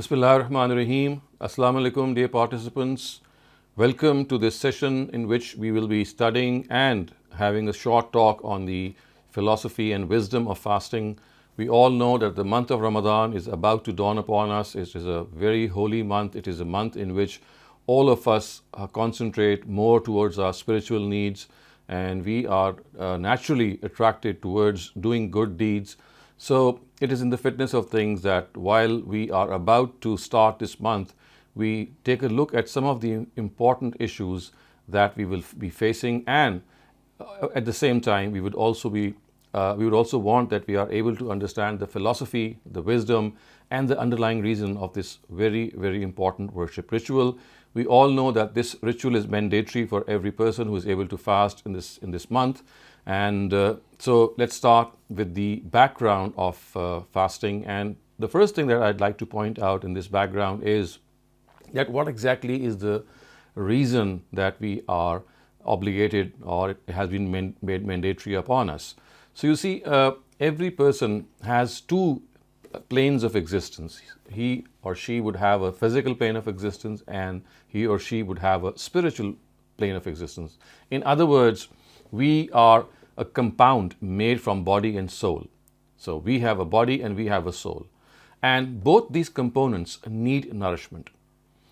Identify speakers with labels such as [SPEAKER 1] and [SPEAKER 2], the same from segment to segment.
[SPEAKER 1] Bismillahirrahmanirrahim. Assalamu alaikum, dear participants. Welcome to this session in which we will be studying and having a short talk on the philosophy and wisdom of fasting. We all know that the month of Ramadan is about to dawn upon us. It is a very holy month. It is a month in which all of us concentrate more towards our spiritual needs, and we are naturally attracted towards doing good deeds. So it is in the fitness of things that while we are about to start this month, we take a look at some of the important issues that we will be facing, and at the same time we would also want that we are able to understand the philosophy, the wisdom, and the underlying reason of this very, very important worship ritual. We all know that this ritual is mandatory for every person who is able to fast in this month. And so let's start with the background of fasting. And the first thing that I'd like to point out in this background is that what exactly is the reason that we are obligated, or it has been made mandatory upon us. So you see, every person has two planes of existence. He or she would have a physical plane of existence, and he or she would have a spiritual plane of existence. In other words, we are a compound made from body and soul. So we have a body and we have a soul. And both these components need nourishment.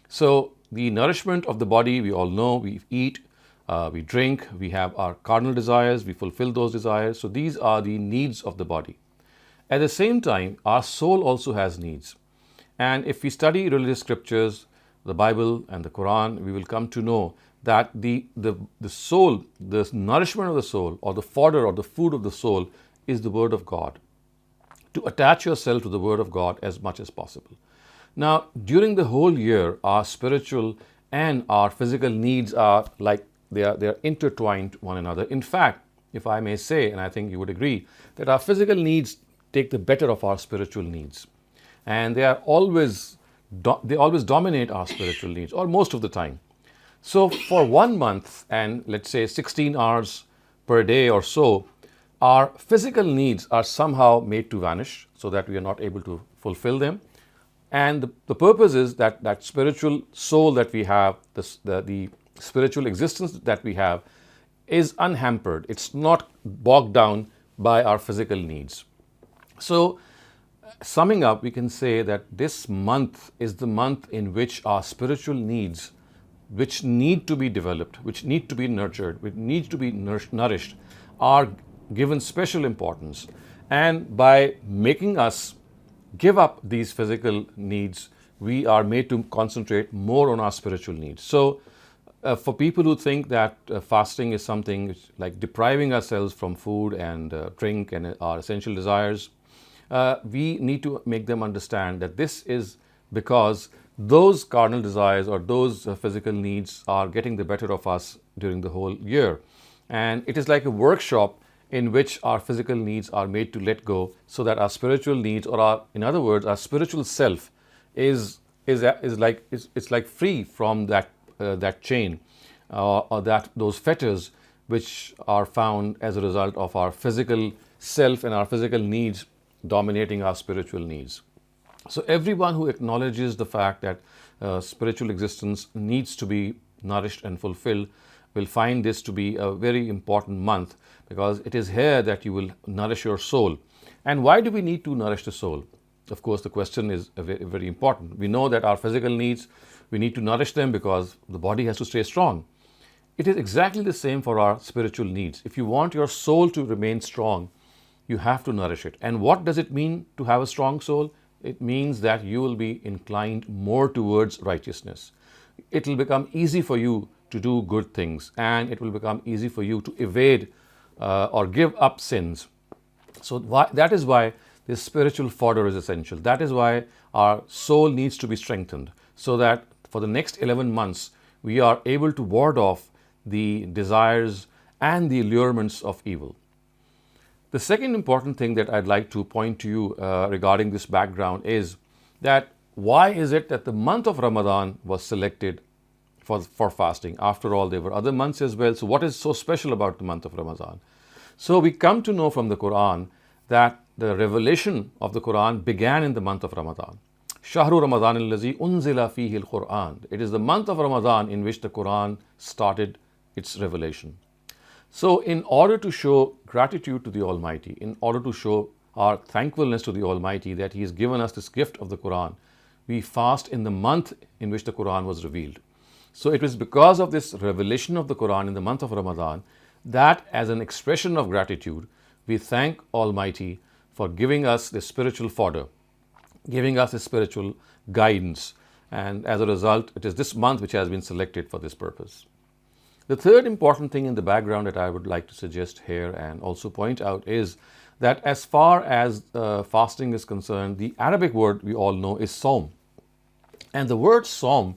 [SPEAKER 1] So the nourishment of the body, we all know, we eat, we drink, we have our carnal desires, we fulfill those desires. So these are the needs of the body. At the same time, our soul also has needs. And if we study religious scriptures, the Bible and the Quran, we will come to know that the soul, the nourishment of the soul, or the fodder or the food of the soul, is the Word of God. To attach yourself to the Word of God as much as possible. Now, during the whole year, our spiritual and our physical needs are like they are intertwined one another. In fact, if I may say, and I think you would agree, that our physical needs take the better of our spiritual needs, and they always dominate our spiritual needs, or most of the time. So for 1 month, and let's say 16 hours per day or so, our physical needs are somehow made to vanish so that we are not able to fulfill them. And the purpose is that that spiritual soul that we have, the spiritual existence that we have, is unhampered. It's not bogged down by our physical needs. So summing up, we can say that this month is the month in which our spiritual needs, which need to be developed, which need to be nurtured, which need to be nourished, are given special importance. And by making us give up these physical needs, we are made to concentrate more on our spiritual needs. So for people who think that fasting is something which, like depriving ourselves from food and drink and our essential desires, we need to make them understand that this is because those carnal desires or those physical needs are getting the better of us during the whole year. And it is like a workshop in which our physical needs are made to let go, so that our spiritual needs, or in other words, our spiritual self is like free from that chain or those fetters which are found as a result of our physical self and our physical needs dominating our spiritual needs. So everyone who acknowledges the fact that spiritual existence needs to be nourished and fulfilled will find this to be a very important month, because it is here that you will nourish your soul. And why do we need to nourish the soul? Of course, the question is very, very important. We know that our physical needs, we need to nourish them because the body has to stay strong. It is exactly the same for our spiritual needs. If you want your soul to remain strong, you have to nourish it. And what does it mean to have a strong soul? It means that you will be inclined more towards righteousness. It will become easy for you to do good things, and it will become easy for you to evade or give up sins. So that is why this spiritual fodder is essential. That is why our soul needs to be strengthened, so that for the next 11 months we are able to ward off the desires and the allurements of evil. The second important thing that I'd like to point to you regarding this background is that why is it that the month of Ramadan was selected for fasting? After all, there were other months as well. So what is so special about the month of Ramadan? So we come to know from the Quran that the revelation of the Quran began in the month of Ramadan. Shahru Ramadan allazi unzila fihi al-Quran. It is the month of Ramadan in which the Quran started its revelation. So, in order to show gratitude to the Almighty, in order to show our thankfulness to the Almighty that He has given us this gift of the Quran, we fast in the month in which the Quran was revealed. So, it was because of this revelation of the Quran in the month of Ramadan that, as an expression of gratitude, we thank Almighty for giving us this spiritual fodder, giving us this spiritual guidance, and as a result, it is this month which has been selected for this purpose. The third important thing in the background that I would like to suggest here and also point out is that as far as fasting is concerned, the Arabic word we all know is Sawm. And the word Sawm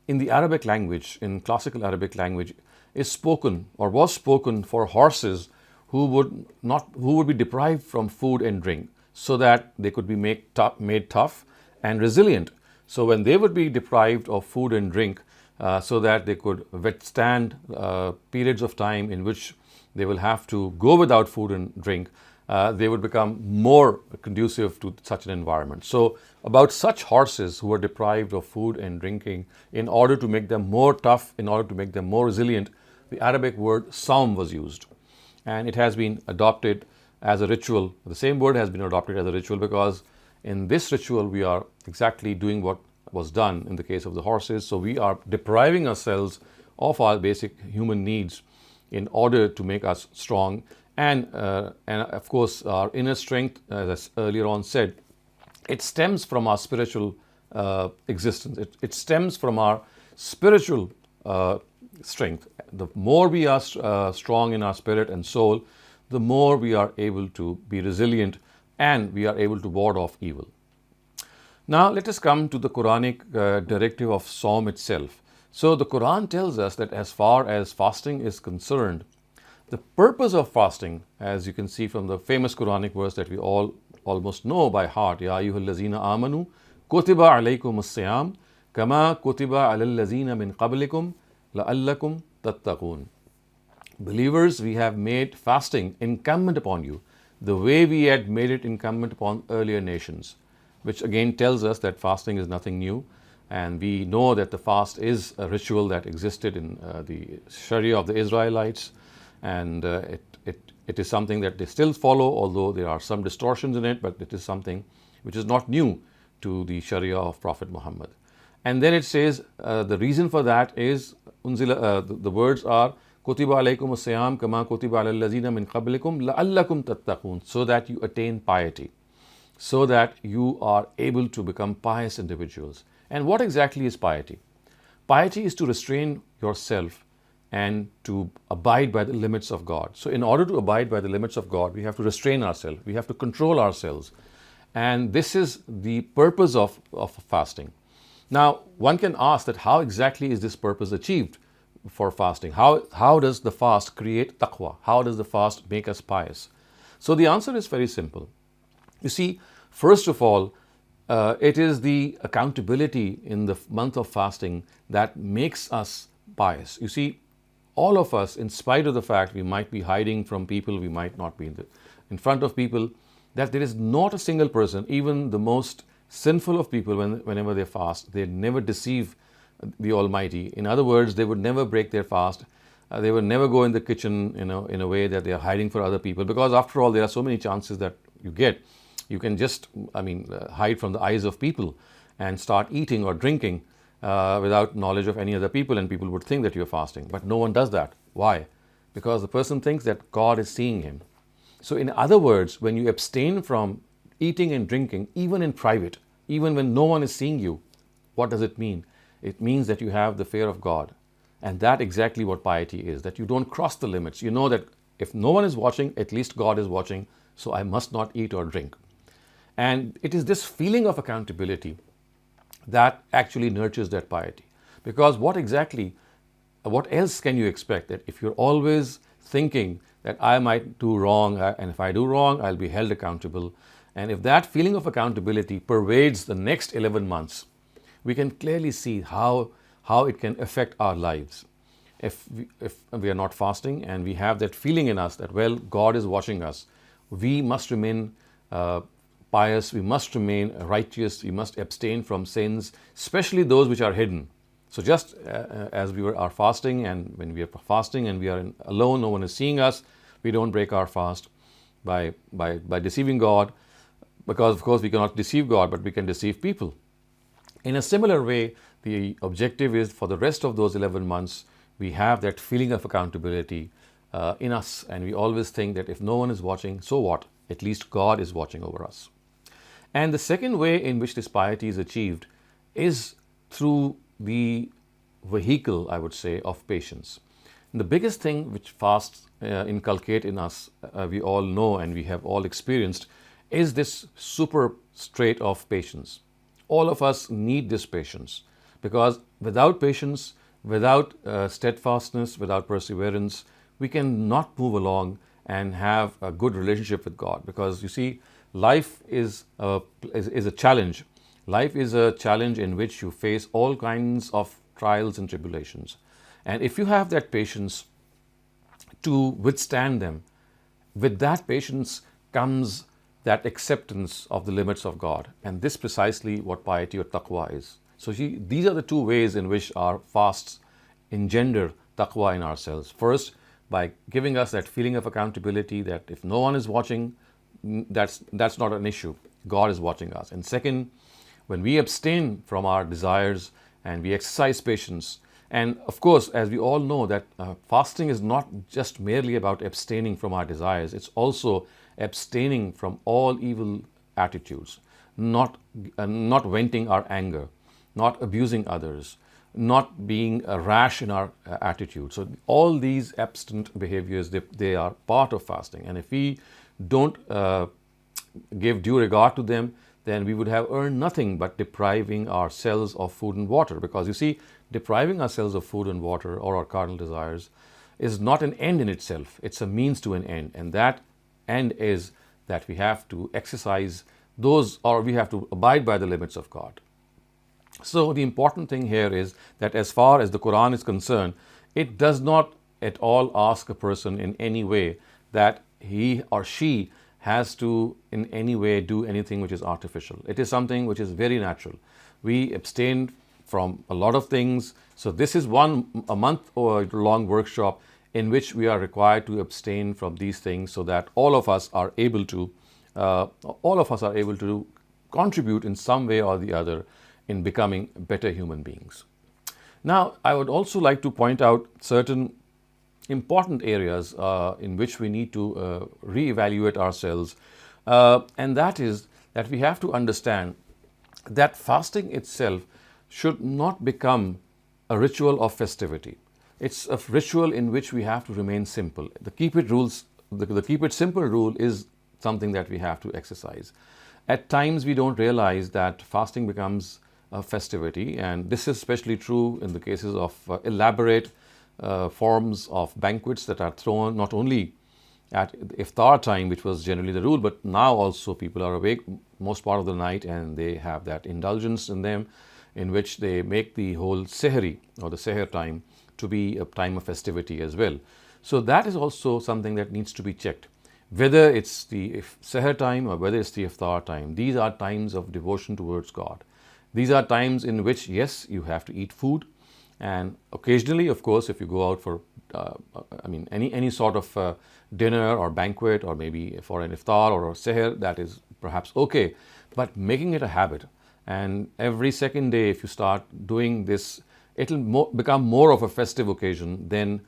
[SPEAKER 1] in the Arabic language, in classical Arabic language, is spoken or was spoken for horses who would be deprived from food and drink so that they could be made tough and resilient. So when they would be deprived of food and drink, so that they could withstand periods of time in which they will have to go without food and drink, they would become more conducive to such an environment. So about such horses who are deprived of food and drinking, in order to make them more tough, in order to make them more resilient, the Arabic word Sawm was used. And it has been adopted as a ritual. The same word has been adopted as a ritual because in this ritual we are exactly doing what was done in the case of the horses. So we are depriving ourselves of our basic human needs in order to make us strong. And of course, our inner strength, as I earlier on said, it stems from our spiritual existence. It stems from our spiritual strength. The more we are strong in our spirit and soul, the more we are able to be resilient and we are able to ward off evil. Now let us come to the Quranic directive of Sawm itself. So the Quran tells us that as far as fasting is concerned, the purpose of fasting, as you can see from the famous Quranic verse that we all almost know by heart, Ya ayyuhallazina amanu kutiba alaykum as-siyam kama kutiba alal lazina min qablikum la'allakum tattaqun. Believers, we have made fasting incumbent upon you, the way we had made it incumbent upon earlier nations, which again tells us that fasting is nothing new. And we know that the fast is a ritual that existed in the Sharia of the Israelites, and it is something that they still follow, although there are some distortions in it, but it is something which is not new to the Sharia of Prophet Muhammad. And then it says the reason for that is, the words are, Kutiba alaykum as-siyam kama kutiba alal lazina min qablikum la'allakum tattaqun, so that you attain piety, so that you are able to become pious individuals. And what exactly is piety? Piety is to restrain yourself and to abide by the limits of God. So in order to abide by the limits of God, we have to restrain ourselves, we have to control ourselves. And this is the purpose of fasting. Now, one can ask that how exactly is this purpose achieved for fasting? How does the fast create taqwa? How does the fast make us pious? So the answer is very simple. You see, first of all, it is the accountability in the month of fasting that makes us pious. You see, all of us, in spite of the fact we might be hiding from people, we might not be in front of people, that there is not a single person, even the most sinful of people, whenever they fast, they never deceive the Almighty. In other words, they would never break their fast. They would never go in the kitchen, in a way that they are hiding for other people, because after all, there are so many chances that you get. You can just, hide from the eyes of people and start eating or drinking without knowledge of any other people, and people would think that you're fasting. But no one does that. Why? Because the person thinks that God is seeing him. So in other words, when you abstain from eating and drinking, even in private, even when no one is seeing you, what does it mean? It means that you have the fear of God. And that exactly what piety is, that you don't cross the limits. You know that if no one is watching, at least God is watching, so I must not eat or drink. And it is this feeling of accountability that actually nurtures that piety. Because what else can you expect? That if you're always thinking that I might do wrong, and if I do wrong, I'll be held accountable. And if that feeling of accountability pervades the next 11 months, we can clearly see how it can affect our lives. If we are not fasting and we have that feeling in us that, well, God is watching us, we must remain pious, we must remain righteous, we must abstain from sins, especially those which are hidden. So just as we are fasting, and when we are fasting and we are alone, no one is seeing us, we don't break our fast by deceiving God, because of course we cannot deceive God, but we can deceive people. In a similar way, the objective is for the rest of those 11 months, we have that feeling of accountability in us, and we always think that if no one is watching, so what? At least God is watching over us. And the second way in which this piety is achieved is through the vehicle, I would say, of patience. And the biggest thing which fasts inculcate in us, we all know and we have all experienced, is this super trait of patience. All of us need this patience, because without patience, without steadfastness, without perseverance, we cannot move along and have a good relationship with God. Because you see, life is a challenge. Life is a challenge in which you face all kinds of trials and tribulations. And if you have that patience to withstand them, with that patience comes that acceptance of the limits of God. And this precisely what piety or taqwa is. So these are the two ways in which our fasts engender taqwa in ourselves. First, by giving us that feeling of accountability that if no one is watching, that's not an issue. God is watching us. And second, when we abstain from our desires and we exercise patience, and of course, as we all know, that fasting is not just merely about abstaining from our desires, it's also abstaining from all evil attitudes, not venting our anger, not abusing others, not being rash in our attitude. So all these abstinent behaviors, they are part of fasting. And if we don't give due regard to them, then we would have earned nothing but depriving ourselves of food and water. Because you see, depriving ourselves of food and water or our carnal desires is not an end in itself. It's a means to an end. And that end is that we have to exercise those, or we have to abide by the limits of God. So the important thing here is that as far as the Quran is concerned, it does not at all ask a person in any way that he or she has to in any way do anything which is artificial. It is something which is very natural. We abstain from a lot of things. So this is a month or long workshop in which we are required to abstain from these things, so that all of us are able to contribute in some way or the other in becoming better human beings. Now, I would also like to point out certain important areas in which we need to reevaluate ourselves, and that is that we have to understand that fasting itself should not become a ritual of festivity. It's a ritual in which we have to remain simple. The keep it simple rule is something that we have to exercise. At times we don't realize that fasting becomes a festivity, and this is especially true in the cases of elaborate forms of banquets that are thrown not only at iftar time, which was generally the rule, but now also people are awake most part of the night and they have that indulgence in them, in which they make the whole sehri or the seher time to be a time of festivity as well. So that is also something that needs to be checked. Whether it's the seher time or whether it's the iftar time, these are times of devotion towards God. These are times in which, yes, you have to eat food, and occasionally, of course, if you go out for any sort of dinner or banquet, or maybe for an iftar or a seher, that is perhaps okay. But making it a habit, and every second day, if you start doing this, it'll become more of a festive occasion than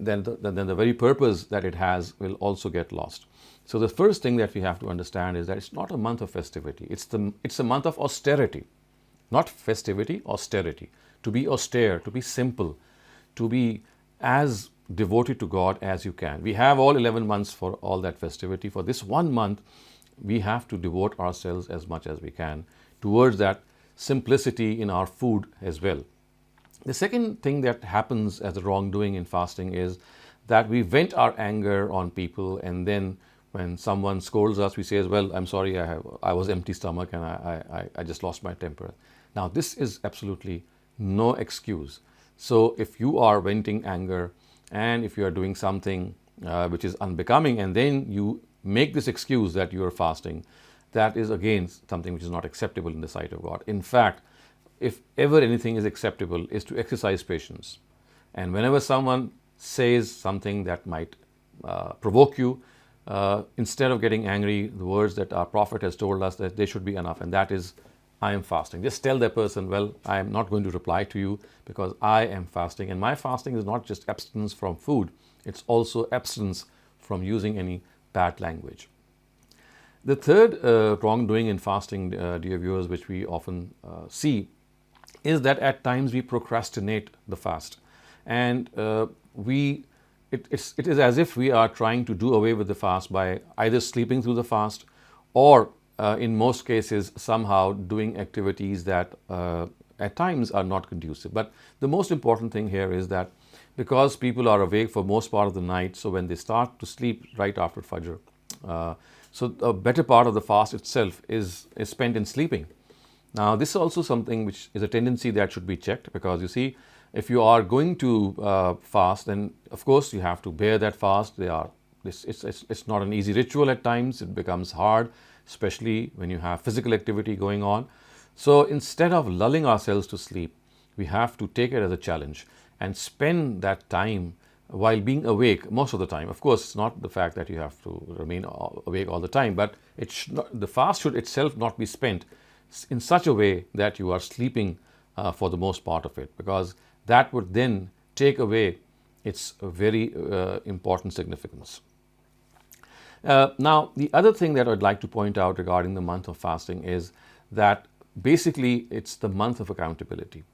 [SPEAKER 1] the very purpose that it has will also get lost. So the first thing that we have to understand is that it's not a month of festivity. It's a month of austerity, not festivity, austerity. To be austere, to be simple, to be as devoted to God as you can. We have all 11 months for all that festivity. For this 1 month, we have to devote ourselves as much as we can towards that simplicity in our food as well. The second thing that happens as a wrongdoing in fasting is that we vent our anger on people, and then when someone scolds us, we say, well, I'm sorry, I was empty stomach and I just lost my temper. Now, this is absolutely no excuse. So if you are venting anger and if you are doing something which is unbecoming, and then you make this excuse that you are fasting, that is again something which is not acceptable in the sight of God. In fact, if ever anything is acceptable, is to exercise patience. And whenever someone says something that might provoke you, instead of getting angry, the words that our Prophet has told us that they should be enough, and that is, I am fasting. Just tell that person, well, I am not going to reply to you because I am fasting. And my fasting is not just abstinence from food, it's also abstinence from using any bad language. The third wrongdoing in fasting, dear viewers, which we often see, is that at times we procrastinate the fast. And it is as if we are trying to do away with the fast by either sleeping through the fast or in most cases somehow doing activities that at times are not conducive. But the most important thing here is that because people are awake for most part of the night, so when they start to sleep right after Fajr, so a better part of the fast itself is spent in sleeping. Now, this is also something which is a tendency that should be checked, because you see, if you are going to fast, then of course you have to bear that fast. It's not an easy ritual at times. It becomes hard, especially when you have physical activity going on. So instead of lulling ourselves to sleep, we have to take it as a challenge and spend that time while being awake most of the time. Of course, it's not the fact that you have to remain awake all the time, but the fast should itself not be spent in such a way that you are sleeping for the most part of it, because that would then take away its very important significance. Now, the other thing that I'd like to point out regarding the month of fasting is that basically it's the month of accountability.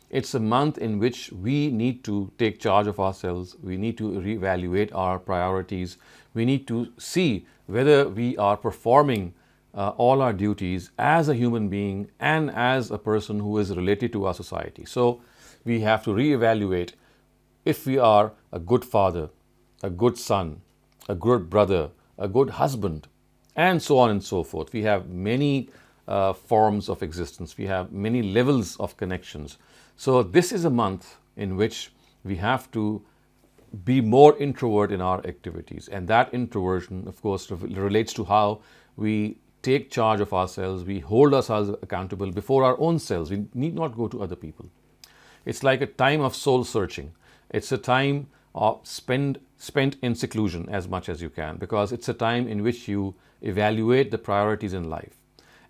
[SPEAKER 1] It's a month in which we need to take charge of ourselves. We need to reevaluate our priorities. We need to see whether we are performing all our duties as a human being and as a person who is related to our society. So we have to reevaluate if we are a good father, a good son, a good brother, a good husband, and so on and so forth. We have many forms of existence. We have many levels of connections. So this is a month in which we have to be more introvert in our activities. And that introversion, of course, relates to how we take charge of ourselves. We hold ourselves accountable before our own selves. We need not go to other people. It's like a time of soul searching. It's a time of spent in seclusion as much as you can, because it's a time in which you evaluate the priorities in life.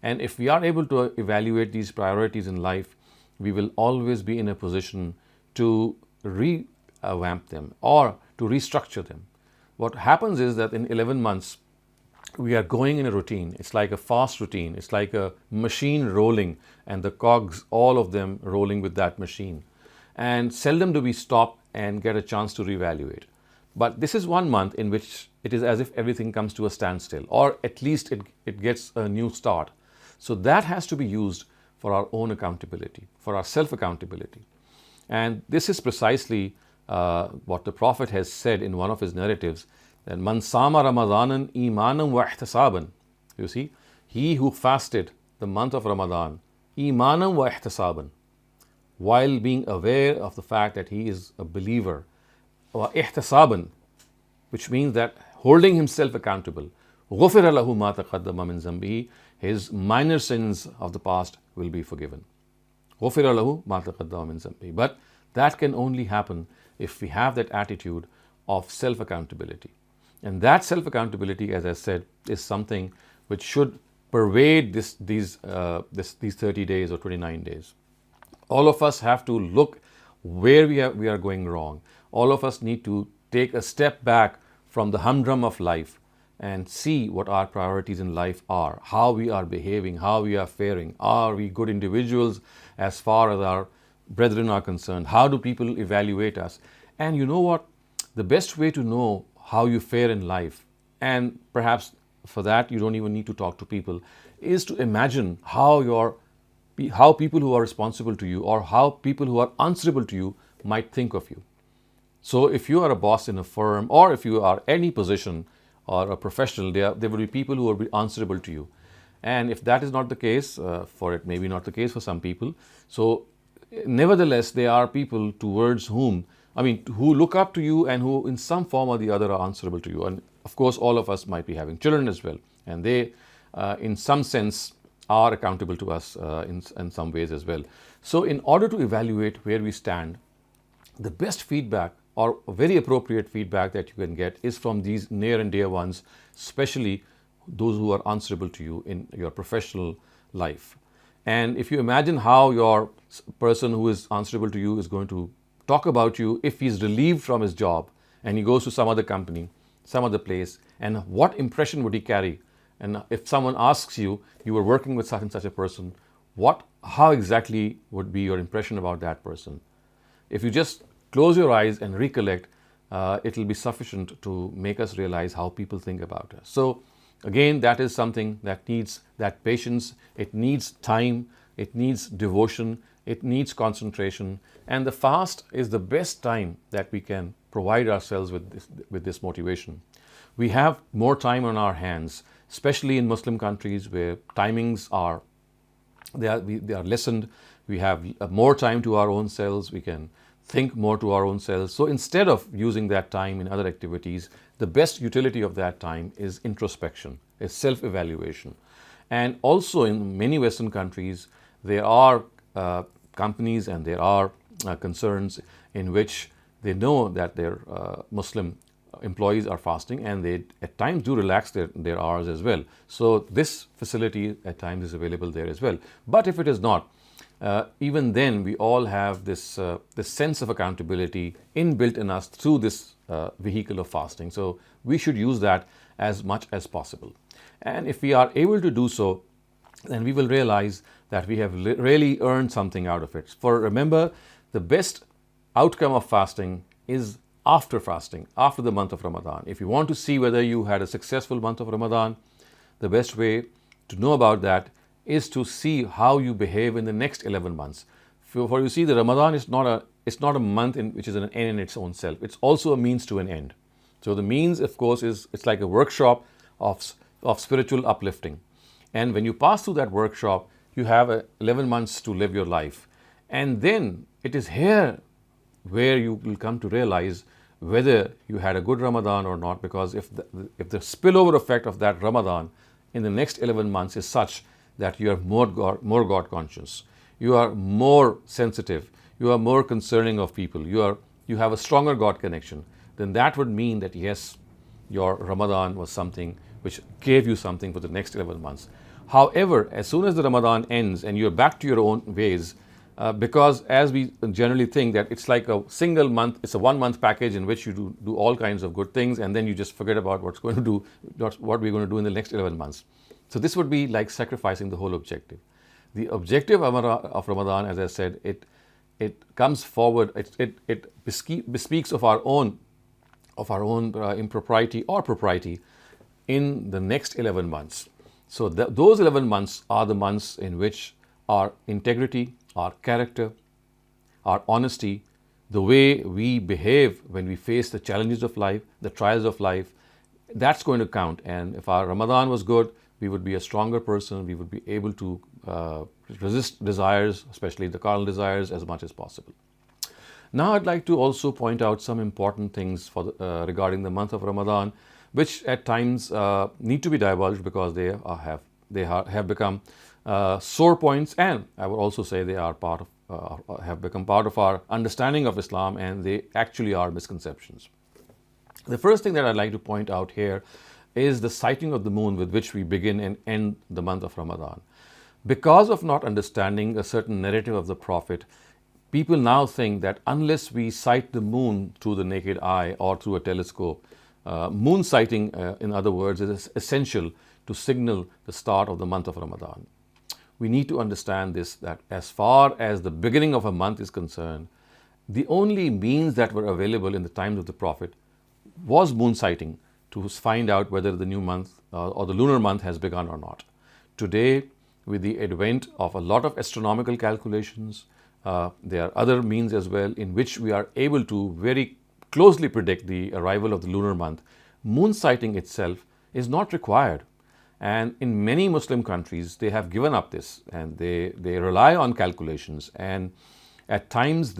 [SPEAKER 1] And if we are able to evaluate these priorities in life, we will always be in a position to revamp them or to restructure them. What happens is that in 11 months, we are going in a routine. It's like a fast routine. It's like a machine rolling, and the cogs, all of them rolling with that machine. And seldom do we stop and get a chance to reevaluate. But this is 1 month in which it is as if everything comes to a standstill, or at least it gets a new start. So that has to be used for our own accountability, for our self-accountability. And this is precisely what the Prophet has said in one of his narratives, that man sama Ramadanan imanan wa ihtisaban. You see, he who fasted the month of Ramadan imanan wa ihtisaban, while being aware of the fact that he is a believer, wa ihtisaban, which means that holding himself accountable, غُفِرَ لَهُ مَا تَقَدَّمَ مِن ذَنبِهِ, his minor sins of the past will be forgiven. غُفِرَ لَهُ مَا تَقَدَّمَ مِن ذَنبِهِ. But that can only happen if we have that attitude of self-accountability. And that self-accountability, as I said, is something which should pervade these 30 days or 29 days. All of us have to look where we are going wrong. All of us need to take a step back from the humdrum of life and see what our priorities in life are, how we are behaving, how we are faring. Are we good individuals as far as our brethren are concerned? How do people evaluate us? And you know what? The best way to know how you fare in life, and perhaps for that you don't even need to talk to people, is to imagine how people who are responsible to you or how people who are answerable to you might think of you. So if you are a boss in a firm, or if you are any position or a professional, there will be people who will be answerable to you. And if that is not the case, for it may be not the case for some people, so nevertheless there are people towards whom, who look up to you and who in some form or the other are answerable to you. And of course all of us might be having children as well, and they in some sense, are accountable to us in some ways as well. So in order to evaluate where we stand, the best feedback or very appropriate feedback that you can get is from these near and dear ones, especially those who are answerable to you in your professional life. And if you imagine how your person who is answerable to you is going to talk about you if he's relieved from his job and he goes to some other company, some other place, and what impression would he carry? And if someone asks you, you were working with such and such a person, how exactly would be your impression about that person? If you just close your eyes and recollect, it will be sufficient to make us realize how people think about us. So again, that is something that needs that patience, it needs time, it needs devotion, it needs concentration, and the fast is the best time that we can provide ourselves with this motivation. We have more time on our hands, especially in Muslim countries where timings are lessened. We have more time to our own selves. We can think more to our own selves. So instead of using that time in other activities, the best utility of that time is introspection, is self-evaluation. And also in many Western countries, there are companies and there are concerns in which they know that their Muslim employees are fasting, and they at times do relax their hours as well. So this facility at times is available there as well. But if it is not, even then we all have this sense of accountability inbuilt in us through this vehicle of fasting. So we should use that as much as possible. And if we are able to do so, then we will realize that we have really earned something out of it. For remember, the best outcome of fasting is after fasting, after the month of Ramadan. If you want to see whether you had a successful month of Ramadan, the best way to know about that is to see how you behave in the next 11 months. For you see, the Ramadan is not a month which is an end in its own self. It's also a means to an end. So the means, of course, it's like a workshop of spiritual uplifting. And when you pass through that workshop, you have 11 months to live your life. And then it is here where you will come to realize whether you had a good Ramadan or not, because if the spillover effect of that Ramadan in the next 11 months is such that you are more God conscious, you are more sensitive, you are more concerning of people, you have a stronger God connection, then that would mean that yes, your Ramadan was something which gave you something for the next 11 months. However, as soon as the Ramadan ends and you're back to your own ways, because as we generally think that it's like a single month, it's a 1 month package in which you do all kinds of good things, and then you just forget about what we're going to do in the next 11 months. So this would be like sacrificing the whole objective. The objective of Ramadan, as I said, it comes forward, it bespeaks of our own impropriety or propriety in the next 11 months. So those 11 months are the months in which our integrity, our character, our honesty, the way we behave when we face the challenges of life, the trials of life, that's going to count. And if our Ramadan was good, we would be a stronger person, we would be able to resist desires, especially the carnal desires, as much as possible. Now I'd like to also point out some important things regarding the month of Ramadan, which at times need to be divulged because they have become sore points, and I would also say they are have become part of our understanding of Islam, and they actually are misconceptions. The first thing that I'd like to point out here is the sighting of the moon with which we begin and end the month of Ramadan. Because of not understanding a certain narrative of the Prophet, people now think that unless we sight the moon through the naked eye or through a telescope, moon sighting, in other words, is essential to signal the start of the month of Ramadan. We need to understand this, that as far as the beginning of a month is concerned, the only means that were available in the times of the Prophet was moon sighting to find out whether the new month or the lunar month has begun or not. Today, with the advent of a lot of astronomical calculations, there are other means as well in which we are able to very closely predict the arrival of the lunar month. Moon sighting itself is not required. And in many Muslim countries, they have given up this, and they rely on calculations. And at times,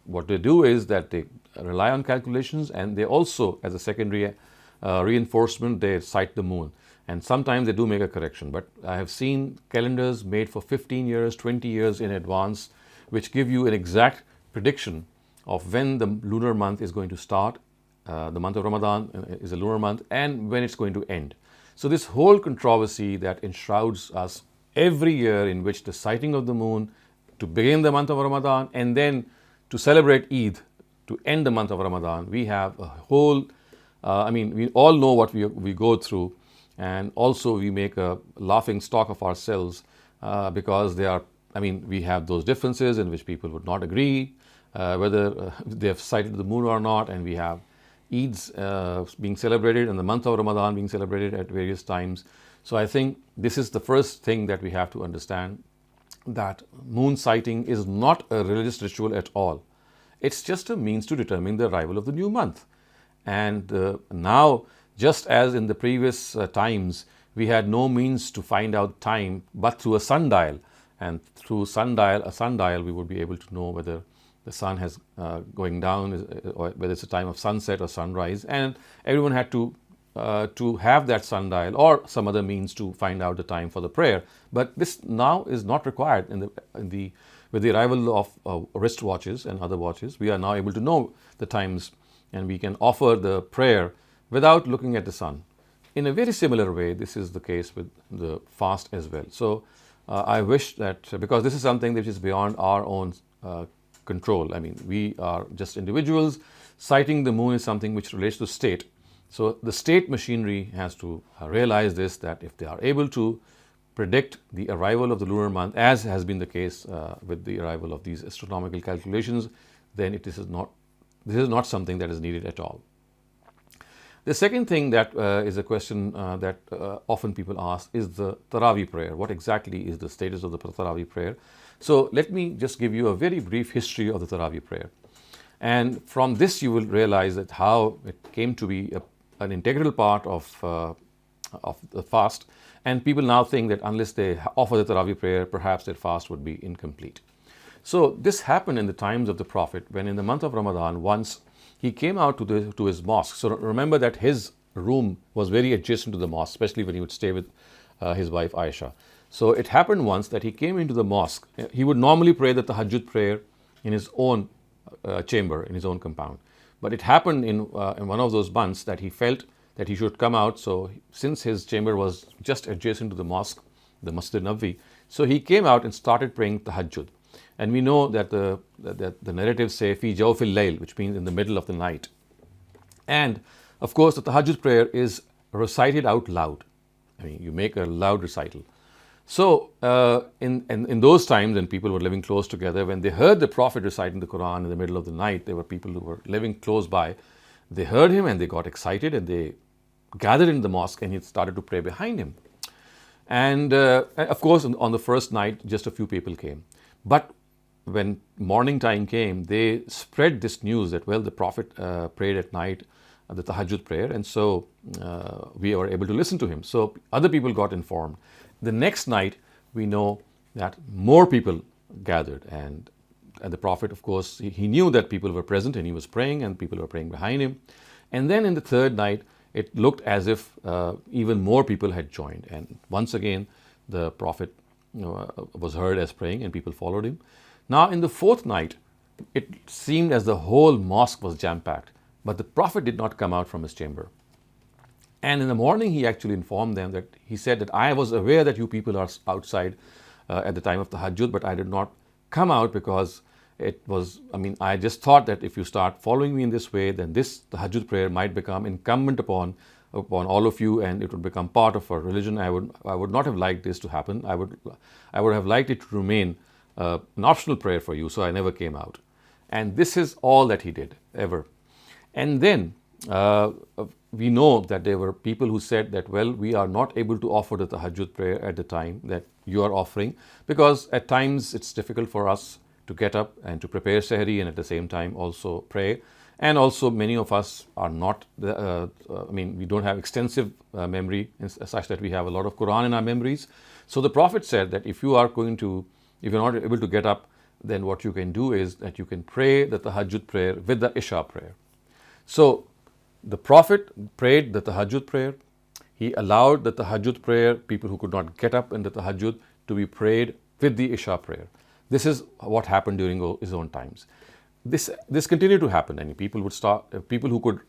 [SPEAKER 1] what they do is that they rely on calculations, and they also, as a secondary reinforcement, they cite the moon. And sometimes they do make a correction. But I have seen calendars made for 15 years, 20 years in advance, which give you an exact prediction of when the lunar month is going to start. The month of Ramadan is a lunar month, and when it's going to end. So this whole controversy that enshrouds us every year, in which the sighting of the moon to begin the month of Ramadan and then to celebrate Eid to end the month of Ramadan, we have a whole, we all know what we go through, and also we make a laughing stock of ourselves because we have those differences in which people would not agree whether they have sighted the moon or not, and we have Eids being celebrated and the month of Ramadan being celebrated at various times. So I think this is the first thing that we have to understand, that moon sighting is not a religious ritual at all. It's just a means to determine the arrival of the new month. And now, just as in the previous times, we had no means to find out time but through a sundial. And through a sundial, we would be able to know whether the sun has going down, or whether it's a time of sunset or sunrise, and everyone had to have that sundial or some other means to find out the time for the prayer. But this now is not required with the arrival of wristwatches and other watches. We are now able to know the times, and we can offer the prayer without looking at the sun. In a very similar way, this is the case with the fast as well. So I wish that, because this is something which is beyond our own control. We are just individuals. Sighting the moon is something which relates to state. So the state machinery has to realize this, that if they are able to predict the arrival of the lunar month, as has been the case with the arrival of these astronomical calculations, then this is not something that is needed at all. The second thing that is a question that often people ask is the Taraweeh prayer. What exactly is the status of the Taraweeh prayer? So let me just give you a very brief history of the Taraweeh prayer. And from this you will realize that how it came to be an integral part of the fast. And people now think that unless they offer the Taraweeh prayer, perhaps their fast would be incomplete. So this happened in the times of the Prophet, when in the month of Ramadan, once he came out to his mosque. So remember that his room was very adjacent to the mosque, especially when he would stay with his wife Aisha. So it happened once that he came into the mosque. He would normally pray the Tahajjud prayer in his own chamber, in his own compound. But it happened in one of those months that he felt that he should come out. So since his chamber was just adjacent to the mosque, the Masjid Nabawi, so he came out and started praying Tahajjud. And we know that the narratives say fi jawfil layl, which means in the middle of the night. And of course, the Tahajjud prayer is recited out loud. You make a loud recital. So in those times, when people were living close together, when they heard the Prophet reciting the Quran in the middle of the night, there were people who were living close by. They heard him and they got excited, and they gathered in the mosque, and he started to pray behind him. And of course, on the first night, just a few people came. But when morning time came, they spread this news that, well, the Prophet prayed at night, the Tahajjud prayer, and so we were able to listen to him. So other people got informed. The next night, we know that more people gathered, and the Prophet, of course, he knew that people were present, and he was praying, and people were praying behind him. And then in the third night, it looked as if even more people had joined. And once again, the Prophet was heard as praying, and people followed him. Now, in the fourth night, it seemed as the whole mosque was jam-packed, but the Prophet did not come out from his chamber. And in the morning, he actually informed them that he said that I was aware that you people are outside at the time of Tahajjud, but I did not come out because it was, I just thought that if you start following me in this way, then this Tahajjud prayer might become incumbent upon all of you, and it would become part of our religion. I would not have liked this to happen. I would have liked it to remain an optional prayer for you, so I never came out. And this is all that he did, ever. And then we know that there were people who said that, well, we are not able to offer the Tahajjud prayer at the time that you are offering, because at times it's difficult for us to get up and to prepare Sehri and at the same time also pray. And also many of us are not, we don't have extensive memory such that we have a lot of Quran in our memories. So the Prophet said that if you're not able to get up, then what you can do is that you can pray the Tahajjud prayer with the Isha prayer. So the Prophet prayed the tahajjud prayer. He allowed the tahajjud prayer, people who could not get up in the tahajjud, to be prayed with the Isha prayer. This is what happened during his own times. This continued to happen. I mean, people who could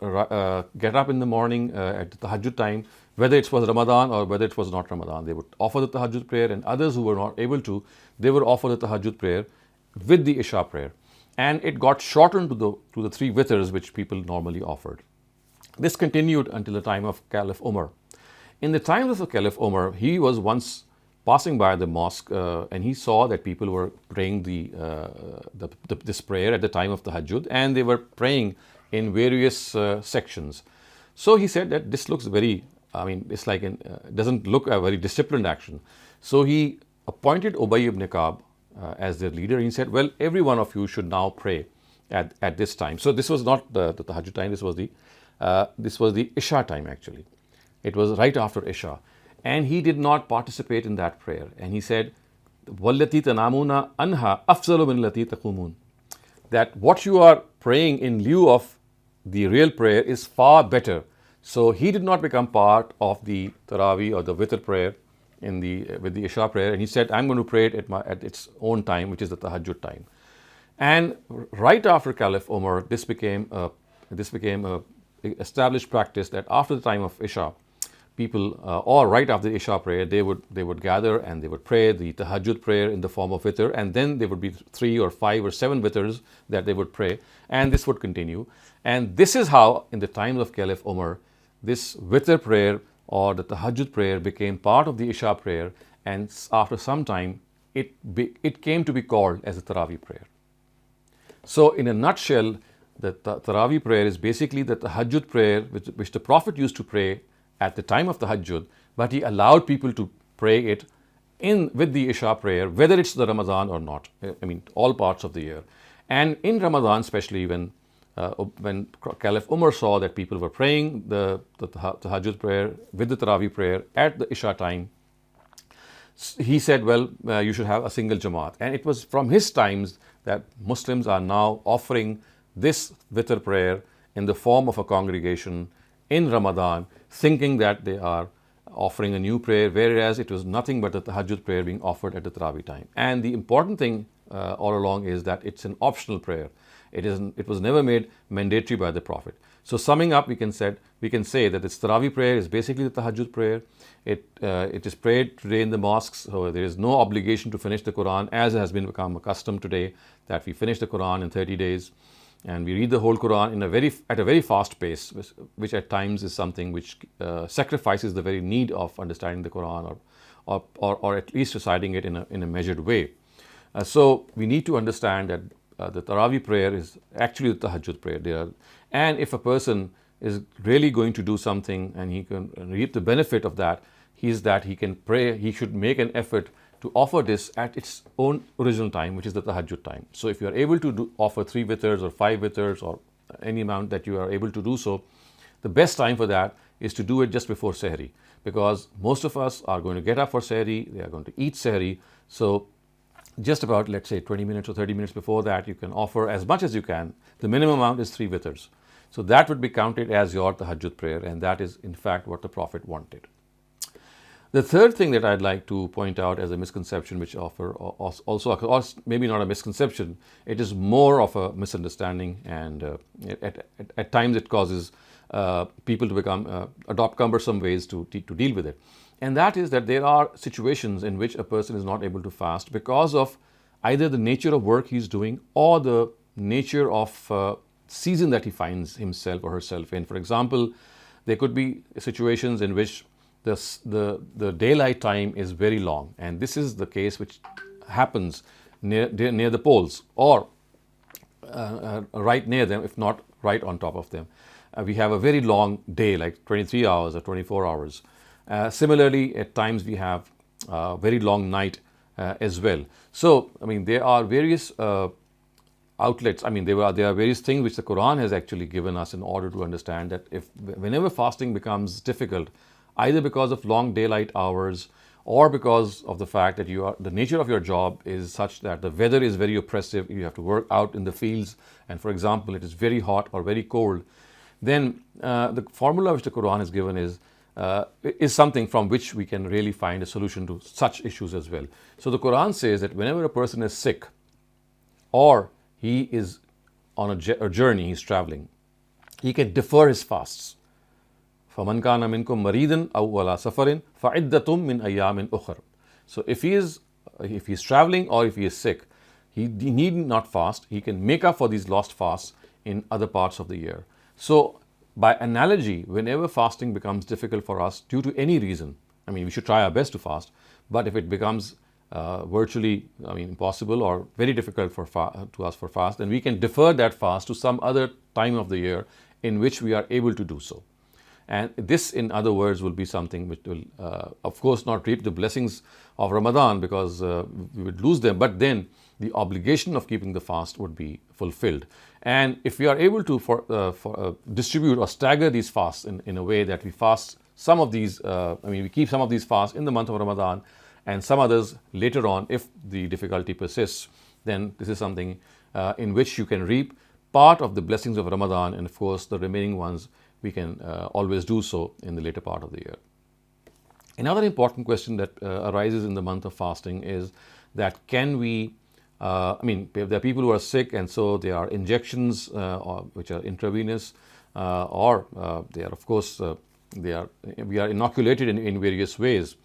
[SPEAKER 1] get up in the morning at the tahajjud time, whether it was Ramadan or whether it was not Ramadan, they would offer the tahajjud prayer, and others who were not able to, they would offer the tahajjud prayer with the Isha prayer. And it got shortened to the 3 witrs which people normally offered. This continued until the time of Caliph Umar. In the time of the Caliph Umar, he was once passing by the mosque and he saw that people were praying this prayer at the time of the tahajjud, and they were praying in various sections. So he said that this looks very, it's like doesn't look a very disciplined action. So he appointed Ubay ibn Ka'b as their leader. He said, well, every one of you should now pray at this time. So this was not the tahajjud time, this was the Isha time actually. It was right after Isha. And he did not participate in that prayer. And he said, وَالَّتِي تَنَامُونَ أَنْهَا أَفْضَلُ مِنَ الَّتِي تَقُومُونَ. That what you are praying in lieu of the real prayer is far better. So he did not become part of the Taraweeh or the Witr prayer with the Isha prayer. And he said, I'm going to pray it at its own time, which is the Tahajjud time. And right after Caliph Umar, this became a established practice that after the time of Isha, people, or right after the Isha prayer, they would gather and they would pray the Tahajjud prayer in the form of Witr, and then there would be 3 or 5 or 7 Witrs that they would pray, and this would continue. And this is how, in the times of Caliph Umar, this Witr prayer or the Tahajjud prayer became part of the Isha prayer, and after some time, it came to be called as a Taraweeh prayer. So, in a nutshell, the Taraweeh prayer is basically the Tahajjud prayer which the Prophet used to pray at the time of Tahajjud, but he allowed people to pray it with the Isha prayer, whether it's the Ramadan or not. All parts of the year. And in Ramadan, especially when Caliph Umar saw that people were praying the Tahajjud prayer with the Taraweeh prayer at the Isha time, he said, well, you should have a single Jamaat. And it was from his times that Muslims are now offering this Witr prayer in the form of a congregation in Ramadan, thinking that they are offering a new prayer, whereas it was nothing but the Tahajjud prayer being offered at the Taraweeh time. And the important thing all along is that it's an optional prayer. It was never made mandatory by the Prophet. So summing up, we can say that this Taraweeh prayer is basically the Tahajjud prayer. It is prayed today in the mosques, so there is no obligation to finish the Quran, as has become a custom today, that we finish the Quran in 30 days. And we read the whole Quran at a very fast pace, which at times is something which sacrifices the very need of understanding the Quran or at least reciting it in a measured way. So we need to understand that the Taraweeh prayer is actually the Tahajjud prayer. And if a person is really going to do something and he can reap the benefit of that, he can pray, he should make an effort to offer this at its own original time, which is the Tahajjud time. So if you are able to offer 3 Witrs or 5 Witrs or any amount that you are able to do so, the best time for that is to do it just before Sehri, because most of us are going to get up for Sehri, they are going to eat Sehri. So just about, let's say, 20 minutes or 30 minutes before that, you can offer as much as you can. The minimum amount is 3 Witrs. So that would be counted as your Tahajjud prayer, and that is in fact what the Prophet wanted. The third thing that I'd like to point out as a misconception, which also, or maybe not a misconception, it is more of a misunderstanding, and at times it causes people to adopt cumbersome ways to deal with it. And that is that there are situations in which a person is not able to fast because of either the nature of work he's doing or the nature of season that he finds himself or herself in. For example, there could be situations in which the daylight time is very long, and this is the case which happens near the poles or right near them, if not right on top of them. We have a very long day, like 23 hours or 24 hours. Similarly, at times we have a very long night as well. So, there are various outlets. There are various things which the Quran has actually given us in order to understand that whenever fasting becomes difficult, either because of long daylight hours or because of the fact that the nature of your job is such that the weather is very oppressive, you have to work out in the fields, and for example, it is very hot or very cold, then the formula which the Quran has given is something from which we can really find a solution to such issues as well. So the Quran says that whenever a person is sick or he is on a journey, he's traveling, he can defer his fasts. فَمَنْ كَانَ مِنْكُمْ مَرِيدًا أَوْ عَلَى سَفَرٍ فَعِدَّةٌ مِنْ أَيَّامٍ أُخَرٍ. So if he's traveling or if he is sick, he need not fast. He can make up for these lost fasts in other parts of the year. So by analogy, whenever fasting becomes difficult for us due to any reason, I mean, we should try our best to fast, but if it becomes virtually, impossible or very difficult to us for fast, then we can defer that fast to some other time of the year in which we are able to do so. And this, in other words, will be something which will, of course, not reap the blessings of Ramadan, because we would lose them, but then the obligation of keeping the fast would be fulfilled. And if we are able to distribute or stagger these fasts in a way that we fast some of these, we keep some of these fasts in the month of Ramadan and some others later on, if the difficulty persists, then this is something in which you can reap part of the blessings of Ramadan, and of course the remaining ones we can always do so in the later part of the year. Another important question that arises in the month of fasting is that can we, there are people who are sick, and so there are injections which are intravenous, or they are, of course, we are inoculated in various ways.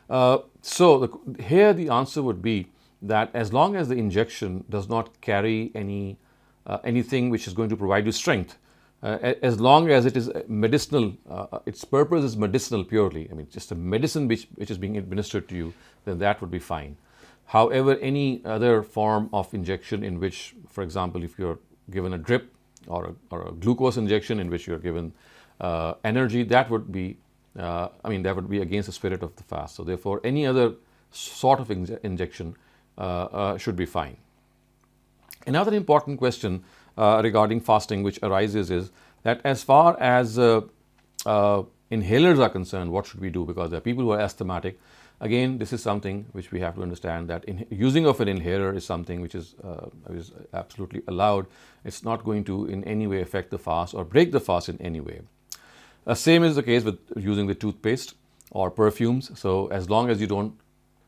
[SPEAKER 1] Here the answer would be that as long as the injection does not carry anything which is going to provide you strength, as long as it is medicinal, its purpose is medicinal purely, just a medicine which is being administered to you, then that would be fine. However, any other form of injection in which, for example, if you're given a drip or a glucose injection in which you're given energy, that would be against the spirit of the fast. So therefore, any other sort of injection should be fine. Another important question regarding fasting which arises is that as far as inhalers are concerned, what should we do? Because there are people who are asthmatic. Again, this is something which we have to understand, that using of an inhaler is something which is absolutely allowed. It's not going to in any way affect the fast or break the fast in any way. Same is the case with using the toothpaste or perfumes. So as long as you don't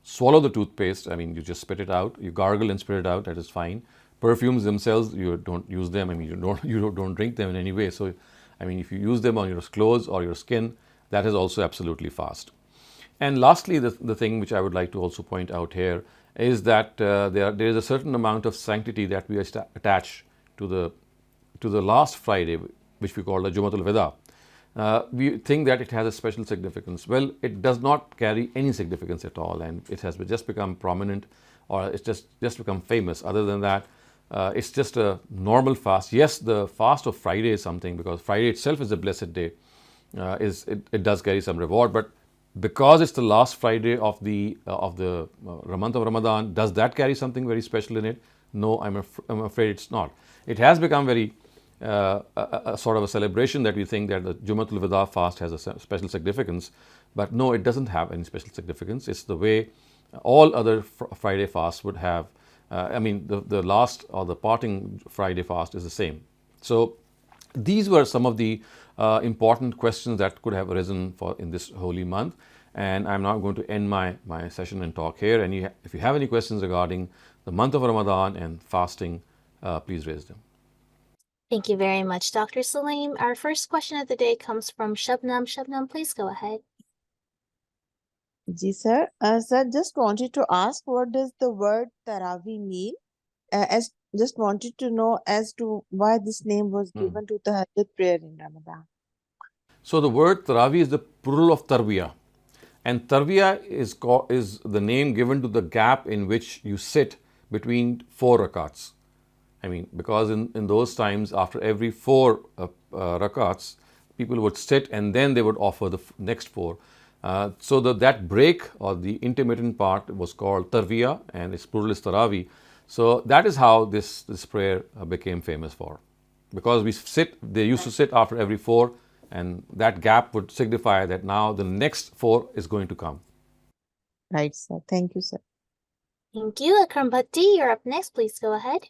[SPEAKER 1] swallow the toothpaste, you just spit it out, you gargle and spit it out, that is fine. Perfumes themselves, you don't use them, you don't drink them in any way. So, if you use them on your clothes or your skin, that is also absolutely fast. And lastly, the thing which I would like to also point out here is that there is a certain amount of sanctity that we attach to the last Friday, which we call the Jumatul Wada. We think that it has a special significance. Well, it does not carry any significance at all, and it has just become prominent, or it's just become famous. Other than that, it's just a normal fast. Yes, the fast of Friday is something, because Friday itself is a blessed day. It does carry some reward, but because it's the last Friday of the month of Ramadan, does that carry something very special in it? No, I'm afraid it's not. It has become very a sort of a celebration that we think that the Jumatul Wada fast has a special significance, but no, it doesn't have any special significance. It's the way all other Friday fasts would have. The last or the parting Friday fast is the same. So these were some of the important questions that could have arisen in this holy month, and I'm now going to end my session and talk here. And if you have any questions regarding the month of Ramadan and fasting, please raise them.
[SPEAKER 2] Thank you very much, Dr. Saleem. Our first question of the day comes from Shabnam. Shabnam, please go ahead.
[SPEAKER 3] Ji sir. Sir, just wanted to ask, what does the word Taraweeh mean? Just wanted to know as to why this name was given to the Tahajjud prayer in Ramadan.
[SPEAKER 1] So the word Taraweeh is the plural of Tarwiyah, and Tarwiyah is the name given to the gap in which you sit between 4 rakats. Because in those times, after every 4 rakats, people would sit and then they would offer the next 4. So that break or the intermittent part was called Tarwiyah, and its plural is Taraweeh. So that is how this prayer became famous for. Because they used to sit after every 4, and that gap would signify that now the next 4 is going to come.
[SPEAKER 3] Right, sir. Thank you, sir.
[SPEAKER 2] Thank you. Akram Bhatti, you're up next. Please go ahead.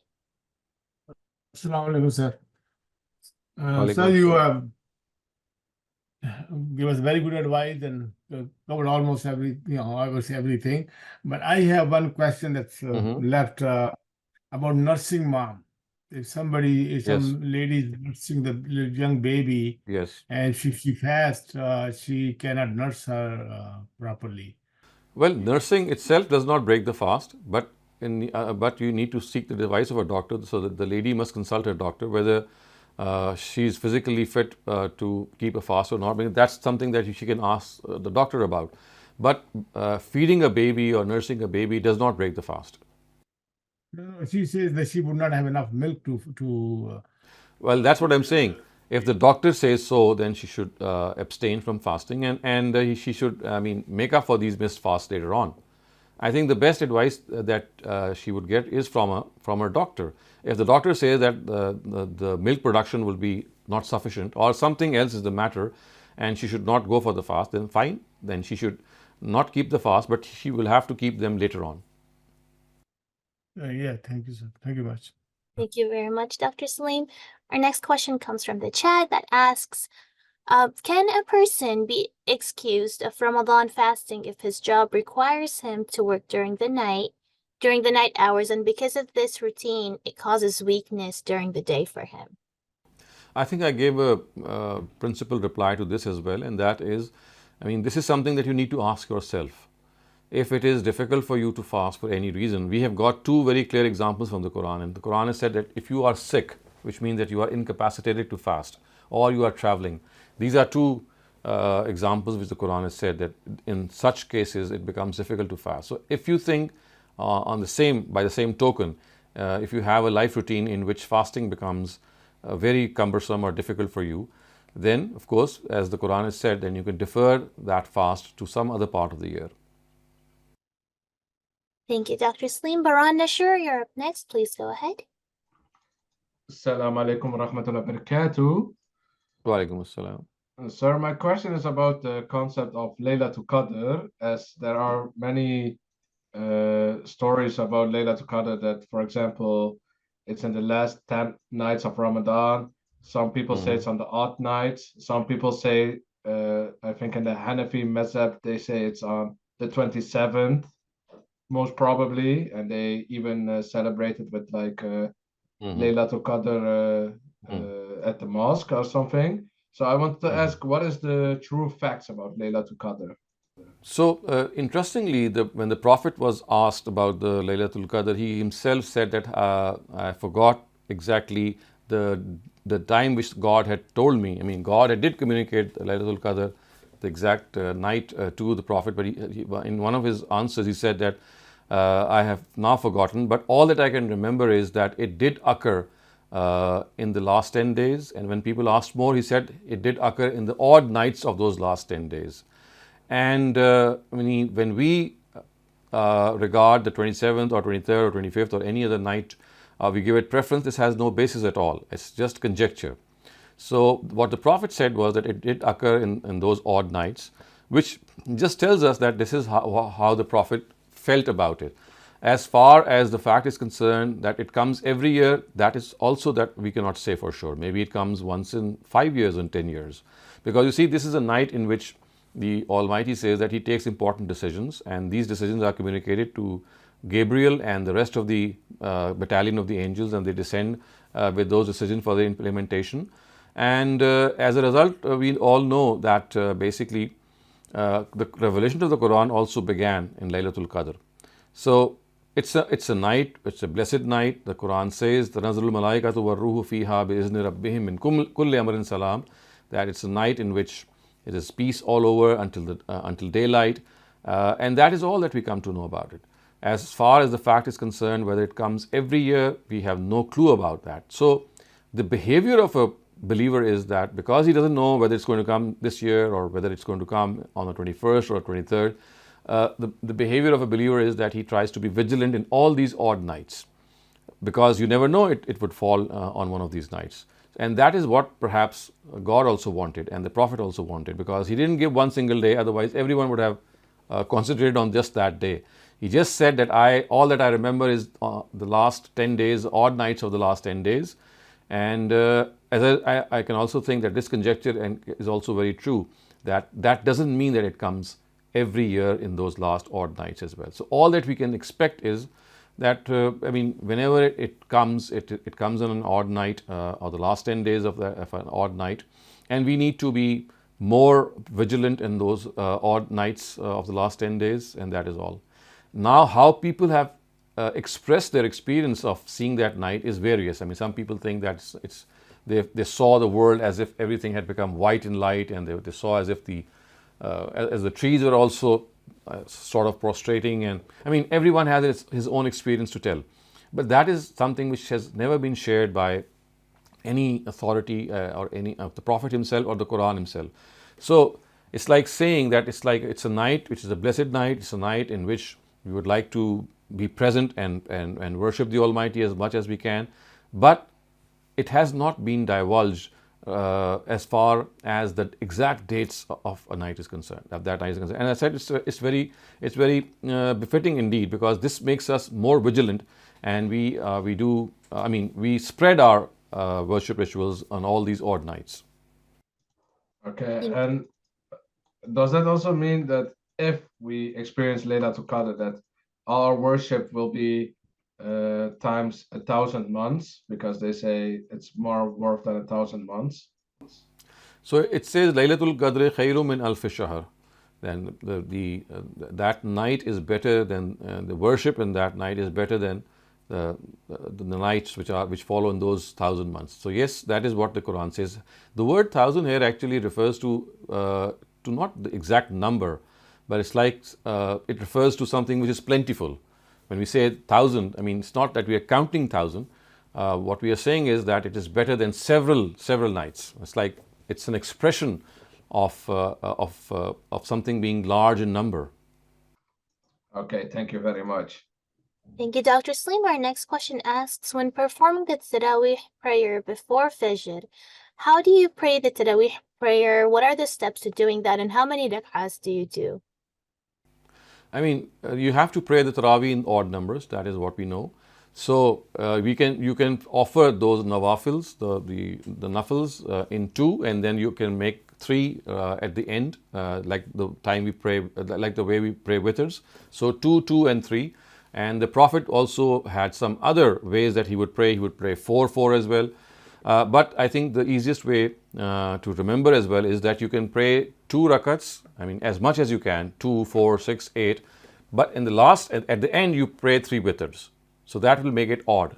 [SPEAKER 4] Assalamu alaikum, sir.
[SPEAKER 1] Walaikum
[SPEAKER 4] Sir, you
[SPEAKER 1] assalam.
[SPEAKER 4] have give us very good advice and covered almost I would say everything. But I have one question that's
[SPEAKER 1] Mhm.
[SPEAKER 4] left about nursing mom. If somebody, if
[SPEAKER 1] Yes,
[SPEAKER 4] some lady is nursing the young baby
[SPEAKER 1] yes.
[SPEAKER 4] and she fasts, she cannot nurse her properly.
[SPEAKER 1] Well, nursing itself does not break the fast, but you need to seek the advice of a doctor. So that the lady must consult her doctor whether she is physically fit to keep a fast or not. Because that's something that she can ask the doctor about. But feeding a baby or nursing a baby does not break the fast.
[SPEAKER 4] No, she says that she would not have enough milk to
[SPEAKER 1] Well, that's what I'm saying. If the doctor says so, then she should abstain from fasting, and she should, make up for these missed fasts later on. I think the best advice that she would get is from her doctor. If the doctor says that the milk production will be not sufficient or something else is the matter, and she should not go for the fast, then fine. Then she should not keep the fast, but she will have to keep them later on.
[SPEAKER 4] yeah. Thank you, sir. Thank you much.
[SPEAKER 2] Thank you very much, Dr. Saleem. Our next question comes from the chat that asks, can a person be excused of Ramadan fasting if his job requires him to work during the night hours, and because of this routine, it causes weakness during the day for him?
[SPEAKER 1] I think I gave a principled reply to this as well, and that is, this is something that you need to ask yourself. If it is difficult for you to fast for any reason, we have got two very clear examples from the Quran. And the Quran has said that if you are sick, which means that you are incapacitated to fast, or you are traveling, these are two examples which the Quran has said that in such cases it becomes difficult to fast. So if you think by the same token, if you have a life routine in which fasting becomes very cumbersome or difficult for you, then of course, as the Quran has said, then you can defer that fast to some other part of the year.
[SPEAKER 2] Thank you, Dr. Saleem. Baran Nashur, you're up next. Please go ahead.
[SPEAKER 5] Assalamu alaikum wa rahmatullahi wa barakatuh.
[SPEAKER 1] Wa alaikum assalam.
[SPEAKER 5] Sir, my question is about the concept of Laylatul Qadr, as there are many stories about Laylatul Qadr that, for example, it's in the last 10 nights of Ramadan. Some people say it's on the odd nights. Some people say, I think in the Hanafi Mazhab, they say it's on the 27th, most probably, and they even celebrate it with like Laylatul Qadr at the mosque or something. So I want to ask, what is the true facts about Laylatul Qadr?
[SPEAKER 1] So, interestingly, when the Prophet was asked about the Laylatul Qadr, he himself said that I forgot exactly the time which God had told me. God did communicate Laylatul Qadr, the exact night to the Prophet, but in one of his answers he said that I have now forgotten, but all that I can remember is that it did occur in the last 10 days, and when people asked more, he said it did occur in the odd nights of those last 10 days. And when we regard the 27th or 23rd or 25th or any other night, we give it preference, this has no basis at all. It's just conjecture. So what the Prophet said was that it did occur in those odd nights, which just tells us that this is how the Prophet felt about it. As far as the fact is concerned that it comes every year, that is also that we cannot say for sure. Maybe it comes once in 5 years and 10 years. Because you see, this is a night in which the Almighty says that He takes important decisions, and these decisions are communicated to Gabriel and the rest of the battalion of the angels, and they descend with those decisions for the implementation. And as a result, we all know that basically the revelation of the Quran also began in Laylatul Qadr. So it's a night, it's a blessed night. The Quran says, "Tanazzalul malaikatu warruhu fiha bi'izni rabbihim min kulli amrin salam," that it's a night in which it is peace all over until daylight, and that is all that we come to know about it. As far as the fact is concerned, whether it comes every year, we have no clue about that. So the behavior of a believer is that because he doesn't know whether it's going to come this year or whether it's going to come on the 21st or 23rd, the behavior of a believer is that he tries to be vigilant in all these odd nights, because you never know it would fall on one of these nights. And that is what perhaps God also wanted and the Prophet also wanted, because he didn't give one single day, otherwise everyone would have concentrated on just that day. He just said that all that I remember is the last 10 days, odd nights of the last 10 days. And as I can also think that this conjecture is also very true, that doesn't mean that it comes every year in those last odd nights as well. So all that we can expect is that, whenever it comes, it comes on an odd night, or the last 10 days of an odd night, and we need to be more vigilant in those odd nights of the last 10 days, and that is all. Now, how people have expressed their experience of seeing that night is various. Some people think that they saw the world as if everything had become white in light, and they saw as if as the trees were also sort of prostrating, and everyone has his own experience to tell. But that is something which has never been shared by any authority or any of the Prophet himself or the Quran himself. So it's like saying that it's a night which is a blessed night. It's a night in which we would like to be present and worship the Almighty as much as we can, but it has not been divulged as far as the exact dates of a night is concerned, of that night is concerned. And I said it's very befitting indeed, because this makes us more vigilant, and we spread our worship rituals on all these odd nights.
[SPEAKER 5] Okay, and does that also mean that if we experience Laylatul Qadr, that our worship will be times 1,000 months, because they say it's more worth than 1,000 months?
[SPEAKER 1] So it says Laylatul Qadr khairum min alf shahr. Then that night is better than the worship in that night is better than the nights which follow in those 1,000 months. So yes, that is what the Quran says. The word 1,000 here actually refers to not the exact number, but it's like it refers to something which is plentiful. When we say 1,000, it's not that we are counting 1,000. What we are saying is that it is better than several nights. It's an expression of something being large in number.
[SPEAKER 5] Okay, thank you very much.
[SPEAKER 2] Thank you, Dr. Saleem. Our next question asks, when performing the Taraweeh prayer before Fajr, how do you pray the Taraweeh prayer? What are the steps to doing that, and how many rak'ahs do you do?
[SPEAKER 1] You have to pray the Taraweeh in odd numbers. That is what we know. So you can offer those nawafils, the nafils in two, and then you can make three at the end, like the time we pray, like the way we pray witrs. So 2, 2, and 3. And the Prophet also had some other ways that he would pray. He would pray 4, 4 as well. But I think the easiest way to remember as well is that you can pray 2 rakats, as much as you can, 2, 4, 6, 8. But in the last, at the end, you pray 3 witrs. So that will make it odd.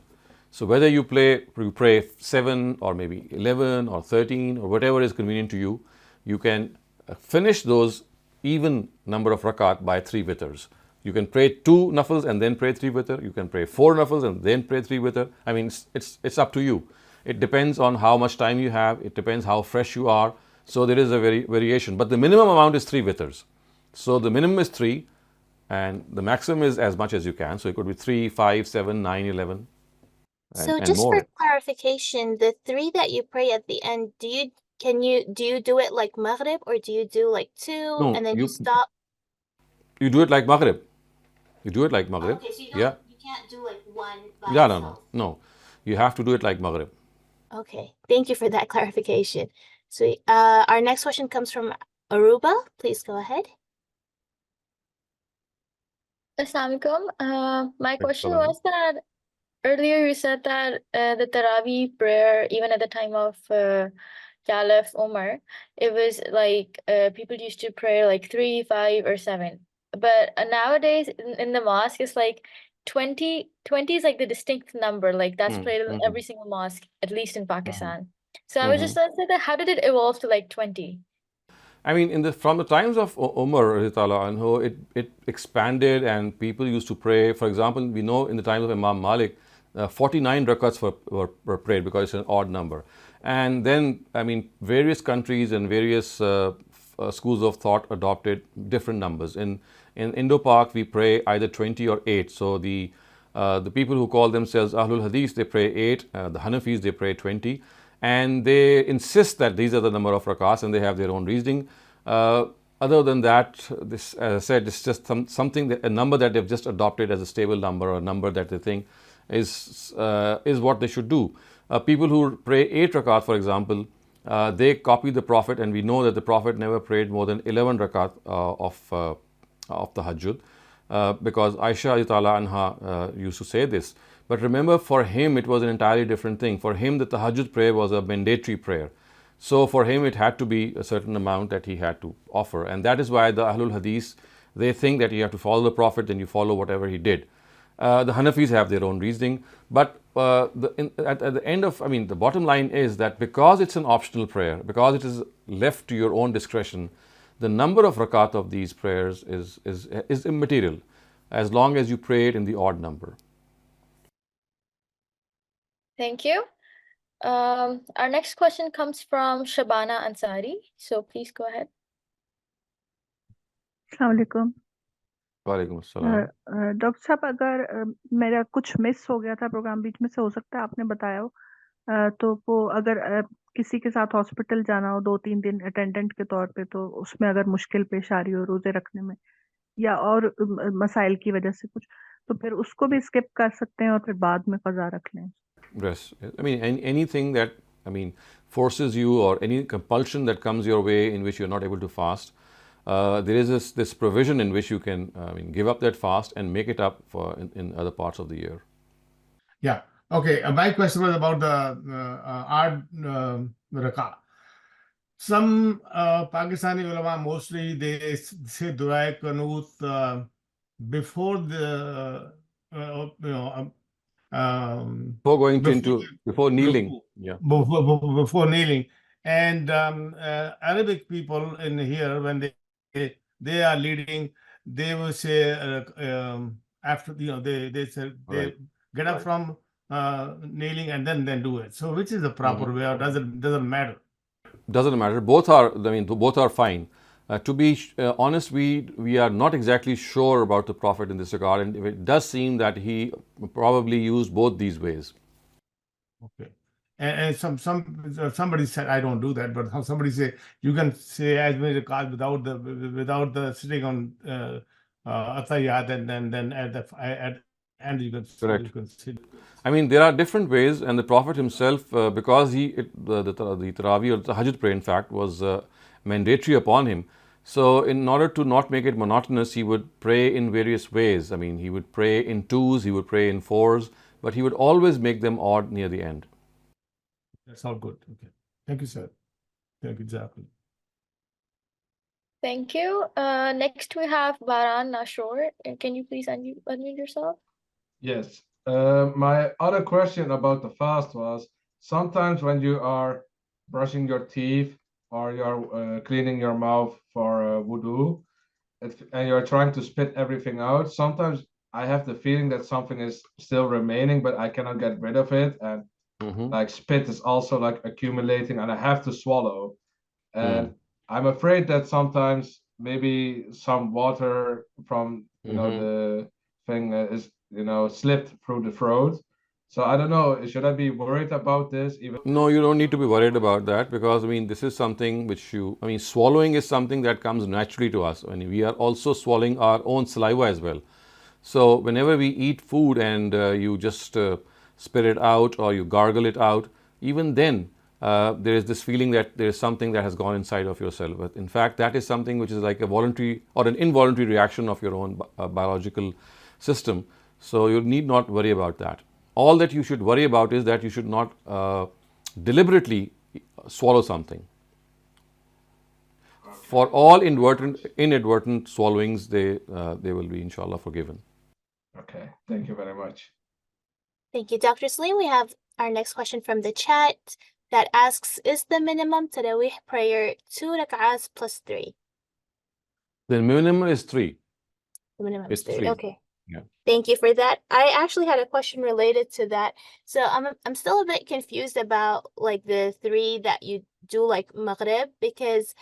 [SPEAKER 1] So whether you pray 7 or maybe 11 or 13 or whatever is convenient to you, you can finish those even number of rakat by 3 witrs. You can pray 2 nafils and then pray 3 witr. You can pray 4 nafils and then pray 3 witr. It's up to you. It depends on how much time you have. It depends how fresh you are. So there is a variation. But the minimum amount is 3 witrs. So the minimum is 3, and the maximum is as much as you can. So it could be 3, 5, 7, 9, 11.
[SPEAKER 2] So
[SPEAKER 1] and
[SPEAKER 2] just
[SPEAKER 1] more.
[SPEAKER 2] for clarification, the 3 that you pray at the end, do you do it like Maghrib, or do you do like 2
[SPEAKER 1] No,
[SPEAKER 2] and then you stop?
[SPEAKER 1] You do it like Maghrib. You do it like Maghrib.
[SPEAKER 2] Okay, so you can't do like one by
[SPEAKER 1] Yeah,
[SPEAKER 2] itself.
[SPEAKER 1] no. You have to do it like Maghrib.
[SPEAKER 2] Okay, thank you for that clarification. Sweet. Our next question comes from Aruba. Please go ahead.
[SPEAKER 6] Assalamualaikum. My question
[SPEAKER 1] Assalam.
[SPEAKER 6] was that earlier you said that the Taraweeh prayer, even at the time of Caliph Umar, it was like people used to pray like 3, 5, or 7. But nowadays in the mosque, it's like 20. 20 is like the distinct number, like that's prayed in every single mosque, at least in Pakistan. So I was just saying that how did it evolve to like 20?
[SPEAKER 1] From the times of Umar, it expanded and people used to pray. For example, we know in the times of Imam Malik, 49 rakats were prayed because it's an odd number. And then, various countries and various schools of thought adopted different numbers. In Indo-Pak, we pray either 20 or 8. So the people who call themselves Ahlul Hadith, they pray 8. The Hanafis, they pray 20. And they insist that these are the number of rakats, and they have their own reasoning. Other than that, this, as I said, it's just a number that they've just adopted as a stable number, or a number that they think is what they should do. People who pray 8 rakat, for example, they copy the Prophet, and we know that the Prophet never prayed more than 11 rakat of the Tahajjud, because Aisha anha used to say this. But remember, for him it was an entirely different thing. For him, the Tahajjud prayer was a mandatory prayer. So for him, it had to be a certain amount that he had to offer. And that is why the Ahlul Hadith, they think that you have to follow the Prophet, then you follow whatever he did. The Hanafis have their own reasoning. But at the end of, the bottom line is that because it's an optional prayer, because it is left to your own discretion, the number of rakat of these prayers is immaterial, as long as you pray it in the odd number.
[SPEAKER 6] Thank you. Our next question comes from Shabana Ansari. So please go ahead.
[SPEAKER 7] अस्सलाम वालेकुम।
[SPEAKER 1] वालेकुम अस्सलाम।
[SPEAKER 7] Doctor साहब, अगर मेरा कुछ miss हो गया था, प्रोग्राम बीच में से हो सकता है आपने बताया हो, तो वो अगर किसी के साथ हॉस्पिटल जाना हो 2-3 दिन अटेंडेंट के तौर पे, तो उसमें अगर मुश्किल पेश आ रही हो रोजे रखने में या और मसाइल की वजह से कुछ, तो फिर उसको भी स्किप कर सकते हैं और फिर बाद में कज़ा रख लें।
[SPEAKER 1] Yes, anything that forces you, or any compulsion that comes your way in which you're not able to fast, there is this provision in which you can give up that fast and make it up in other parts of the year.
[SPEAKER 4] Yeah. Okay. My question was about the odd rakah. Some Pakistani ulama, mostly they say Durai Qanut before the
[SPEAKER 1] before going before kneeling. Yeah.
[SPEAKER 4] Before kneeling. And Arabic people in here, when they are leading, they will say after they say they get up from kneeling and then do it. So which is the proper way, or doesn't matter?
[SPEAKER 1] Doesn't matter. Both are fine. To be honest, we are not exactly sure about the Prophet in this regard, and it does seem that he probably used both these ways. Okay.
[SPEAKER 4] And somebody said I don't do that, but somebody say you can say as many rakats without the sitting on atayat, and then at the end you can.
[SPEAKER 1] Correct.
[SPEAKER 4] You can sit.
[SPEAKER 1] There are different ways, and the Prophet himself, because the Tarawih or the Tahajjud prayer, in fact, was mandatory upon him. So in order to not make it monotonous, he would pray in various ways. He would pray in twos, he would pray in fours, but he would always make them odd near the end.
[SPEAKER 4] That's all good. Okay. Thank you, sir. Thank you, exactly.
[SPEAKER 6] Thank you. Next we have Baran Nashor. Can you please unmute yourself?
[SPEAKER 5] Yes. My other question about the fast was, sometimes when you are brushing your teeth or you're cleaning your mouth for wudu, and you're trying to spit everything out, sometimes I have the feeling that something is still remaining, but I cannot get rid of it, and like spit is also like accumulating, and I have to swallow. And I'm afraid that sometimes maybe some water from the thing is slipped through the throat. So I don't know, should I be worried about this?
[SPEAKER 1] No, you don't need to be worried about that, because this is something which swallowing is something that comes naturally to us. We are also swallowing our own saliva as well. So whenever we eat food and you just spit it out or you gargle it out, even then there is this feeling that there is something that has gone inside of yourself. But in fact, that is something which is like a voluntary or an involuntary reaction of your own biological system. So you need not worry about that. All that you should worry about is that you should not deliberately swallow something. For all inadvertent swallowings, they will be inshallah forgiven.
[SPEAKER 5] Okay, thank you very much.
[SPEAKER 2] Thank you, Dr. Saleem. We have our next question from the chat that asks, is the minimum Tarawih prayer 2 rak'ahs plus 3?
[SPEAKER 1] The minimum is 3.
[SPEAKER 2] The minimum
[SPEAKER 1] It's
[SPEAKER 2] is 3.
[SPEAKER 1] 3.
[SPEAKER 2] Okay.
[SPEAKER 1] Yeah.
[SPEAKER 2] Thank you for that. I actually had a question related to that. So I'm still a bit confused about like the 3 that you do like Maghrib, because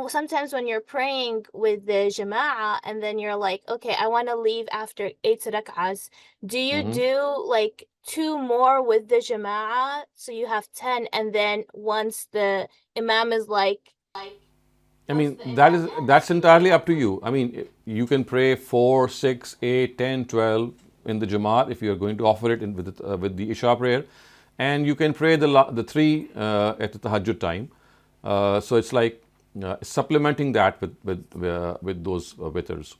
[SPEAKER 2] sometimes when you're praying with the Jama'ah and then you're like, okay, I want to leave after 8 rak'ahs, do you do like 2 more with the Jama'ah so you have 10, and then once the Imam is like
[SPEAKER 1] that's entirely up to you. You can pray 4, 6, 8, 10, 12 in the Jamaat if you are going to offer it with the Isha prayer. and you can pray the three at the tahajjud time. So it's like supplementing that with those witrs.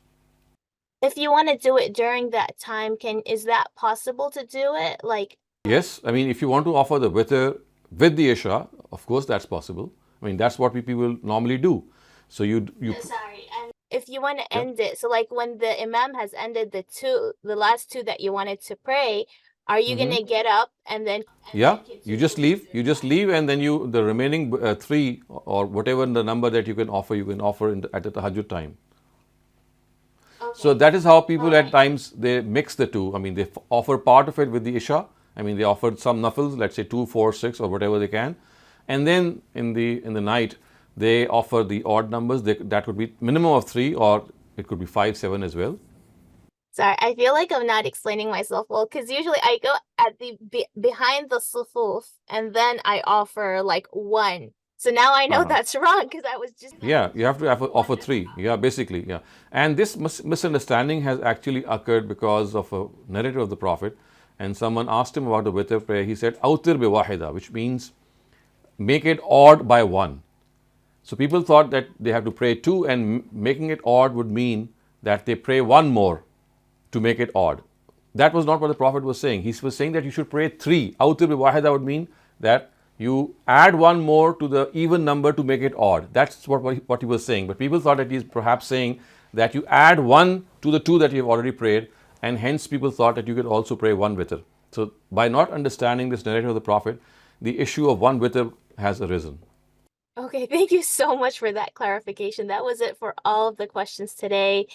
[SPEAKER 2] If you want to do it during that time, is that possible to do it? Like,
[SPEAKER 1] yes, I mean, if you want to offer the witr with the Isha, of course that's possible. I mean, that's what people normally do. So you
[SPEAKER 2] sorry, and if you want to end it, so like when the imam has ended the last two that you wanted to pray, are you gonna get up and then?
[SPEAKER 1] Yeah, you just leave. You just leave, and then the remaining three or whatever the number that you can offer at the tahajjud time.
[SPEAKER 2] Okay.
[SPEAKER 1] So that is how people at times they mix the two. I mean, they offer part of it with the Isha. I mean, they offered some nafils, let's say 2, 4, 6 or whatever they can, and then in the night they offer the odd numbers. That could be minimum of 3, or it could be 5, 7 as well.
[SPEAKER 2] Sorry, I feel like I'm not explaining myself well, because usually I go at the behind the sufuf and then I offer like 1. So now I know that's wrong, because I was just...
[SPEAKER 1] Yeah, you have to offer 3. Yeah, basically, yeah. And this misunderstanding has actually occurred because of a narrative of the Prophet. And someone asked him about the witr prayer. He said, "Awtir bi wahida," which means make it odd by 1. So people thought that they have to pray 2, and making it odd would mean that they pray 1 more to make it odd. That was not what the Prophet was saying. He was saying that you should pray 3. Awtir bi wahida would mean that you add 1 more to the even number to make it odd. That's what he was saying. But people thought that he's perhaps saying that you add 1 to the 2 that you have already prayed, and hence people thought that you could also pray 1 witr. So by not understanding this narrative of the Prophet, the issue of 1 witr has arisen.
[SPEAKER 2] Okay, thank you so much for that clarification. That was it for all of the questions today.